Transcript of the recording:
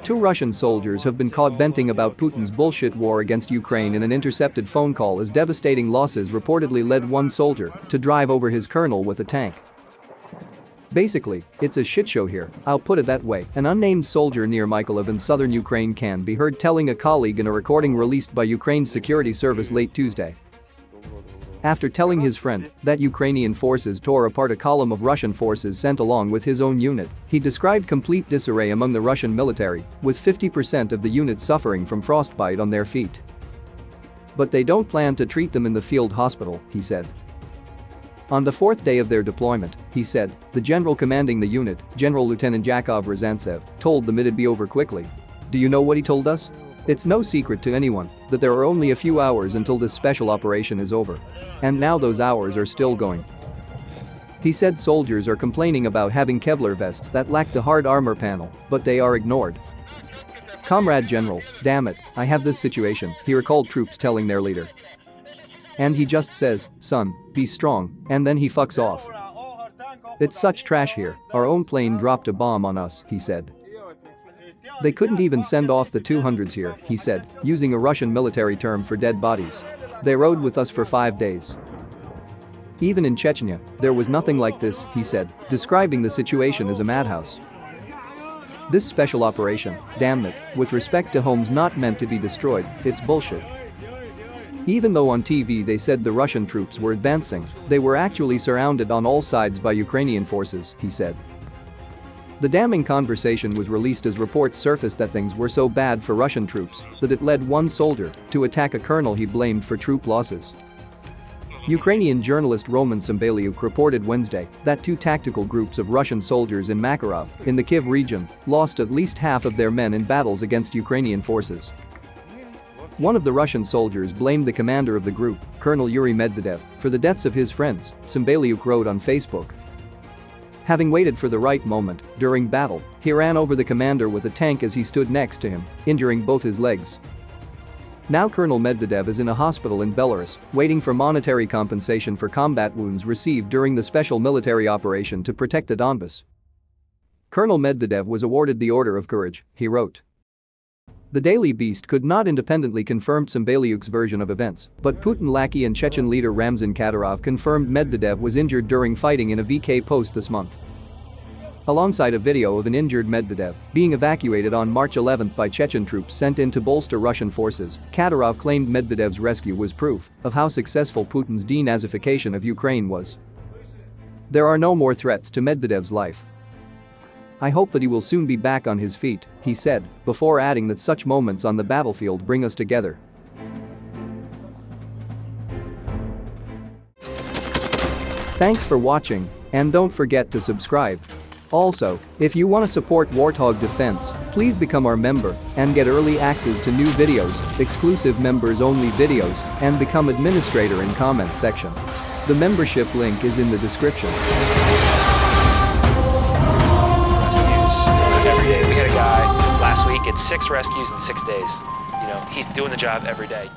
Two Russian soldiers have been caught venting about Putin's bullshit war against Ukraine in an intercepted phone call as devastating losses reportedly led one soldier to drive over his colonel with a tank. Basically, it's a shitshow here, I'll put it that way, an unnamed soldier near Mykolaiv in southern Ukraine can be heard telling a colleague in a recording released by Ukraine's security service late Tuesday. After telling his friend that Ukrainian forces tore apart a column of Russian forces sent along with his own unit, he described complete disarray among the Russian military, with 50% of the unit suffering from frostbite on their feet. But they don't plan to treat them in the field hospital, he said. On the fourth day of their deployment, he said, the general commanding the unit, General Lieutenant Yakov Ryazantsev, told them it'd be over quickly. Do you know what he told us? It's no secret to anyone that there are only a few hours until this special operation is over. And now those hours are still going. He said soldiers are complaining about having Kevlar vests that lack the hard armor panel, but they are ignored. Comrade General, damn it, I have this situation, he recalled troops telling their leader. And he just says, son, be strong, and then he fucks off. It's such trash here, our own plane dropped a bomb on us, he said. They couldn't even send off the 200s here, he said, using a Russian military term for dead bodies. They rode with us for 5 days. Even in Chechnya, there was nothing like this, he said, describing the situation as a madhouse. This special operation, damn it, with respect to homes not meant to be destroyed, it's bullshit. Even though on TV they said the Russian troops were advancing, they were actually surrounded on all sides by Ukrainian forces, he said. The damning conversation was released as reports surfaced that things were so bad for Russian troops that it led one soldier to attack a colonel he blamed for troop losses. Ukrainian journalist Roman Sambalyuk reported Wednesday that two tactical groups of Russian soldiers in Makarov, in the Kyiv region, lost at least half of their men in battles against Ukrainian forces. One of the Russian soldiers blamed the commander of the group, Colonel Yuri Medvedev, for the deaths of his friends, Sambalyuk wrote on Facebook. Having waited for the right moment, during battle, he ran over the commander with a tank as he stood next to him, injuring both his legs. Now Colonel Medvedev is in a hospital in Belarus, waiting for monetary compensation for combat wounds received during the special military operation to protect the Donbas. Colonel Medvedev was awarded the Order of Courage, he wrote. The Daily Beast could not independently confirm Sambalyuk's version of events, but Putin lackey and Chechen leader Ramzan Kadyrov confirmed Medvedev was injured during fighting in a VK post this month. Alongside a video of an injured Medvedev being evacuated on March 11 by Chechen troops sent in to bolster Russian forces, Kadyrov claimed Medvedev's rescue was proof of how successful Putin's denazification of Ukraine was. There are no more threats to Medvedev's life. I hope that he will soon be back on his feet, he said, before adding that such moments on the battlefield bring us together. Thanks for watching, and don't forget to subscribe. Also, if you want to support Warthog Defense, please become our member and get early access to new videos, exclusive members-only videos, and become administrator in comment section. The membership link is in the description. Every day. We had a guy last week at 6 rescues in 6 days. You know, he's doing the job every day.